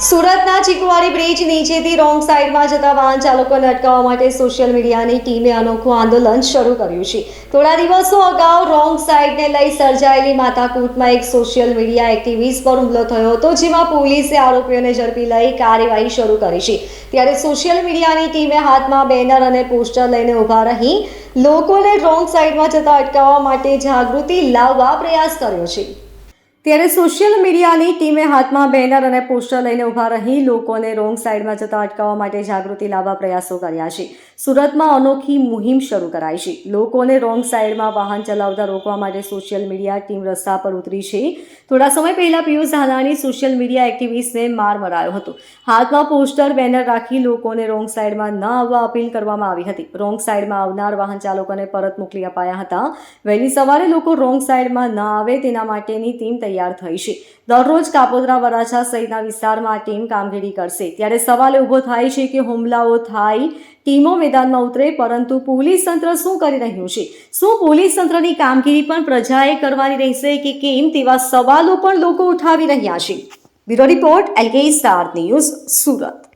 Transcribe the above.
સુરતના ચીકુવાડી બ્રિજ નીચેથી રોંગ સાઈડમાં જતા વાહન ચાલકોને અટકાવવા માટે સોશિયલ મીડિયાની ટીમે અનોખું આંદોલન શરૂ કર્યું છે. થોડા દિવસો અગાઉ રોંગ સાઈડને લઈ સર્જાયેલી માથાકૂટમાં એક સોશિયલ મીડિયા એક્ટિવિસ્ટ પર હુમલો થયો હતો, જેમાં પોલીસે આરોપીઓને ઝડપી લઈ કાર્યવાહી શરૂ કરી છે. ત્યારે સોશિયલ મીડિયાની ટીમે હાથમાં બેનર અને પોસ્ટર લઈને ઊભા રહી લોકોને રોંગ સાઈડમાં જતા અટકાવવા માટે જાગૃતિ લાવવા પ્રયાસ કર્યો છે. ત્યારે સોશિયલ મીડિયાની ટીમે હાથમાં બેનર અને પોસ્ટર લઈને ઊભા રહી લોકોને રોંગ સાઈડમાં જતા અટકાવવા માટે જાગૃતિ લાવવા પ્રયાસો કર્યા છે. સુરતમાં અનોખી મુહિમ શરૂ કરાઈ છે. લોકોને રોંગ સાઈડમાં વાહન ચલાવતા રોકવા માટે સોશિયલ મીડિયા ટીમ રસ્તા પર ઉતરી છે. થોડા સમય પહેલા પિયુષ ધાનાણી સોશિયલ મીડિયા એક્ટિવિસ્ટને માર મરાયો હતો. હાથમાં પોસ્ટર બેનર રાખી લોકોને રોંગ સાઈડમાં ન આવવા અપીલ કરવામાં આવી હતી. રોંગ સાઈડમાં આવનાર વાહન ચાલકોને પરત મોકલી અપાયા હતા. વહેલી સવારે લોકો રોંગ સાઈડમાં ન આવે તેના માટેની ટીમ તૈયાર થઈ છે. દરરોજ કાપોદ્રા, વરાછા સહિતના વિસ્તારમાં આ ટીમ કામગીરી કરશે. ત્યારે સવાલ ઊભો થાય છે કે હુમલાઓ થાય, ટીમો મેદાનમાં ઉતરે, પરંતુ પોલીસ તંત્ર શું કરી રહ્યું છે? શું પોલીસ તંત્રની કામગીરી પણ પ્રજાએ કરવાની રહેશે કે કેમ, તેવા સવાલો પણ લોકો ઉઠાવી રહ્યા છે. Bureau report, LK star news, Surat.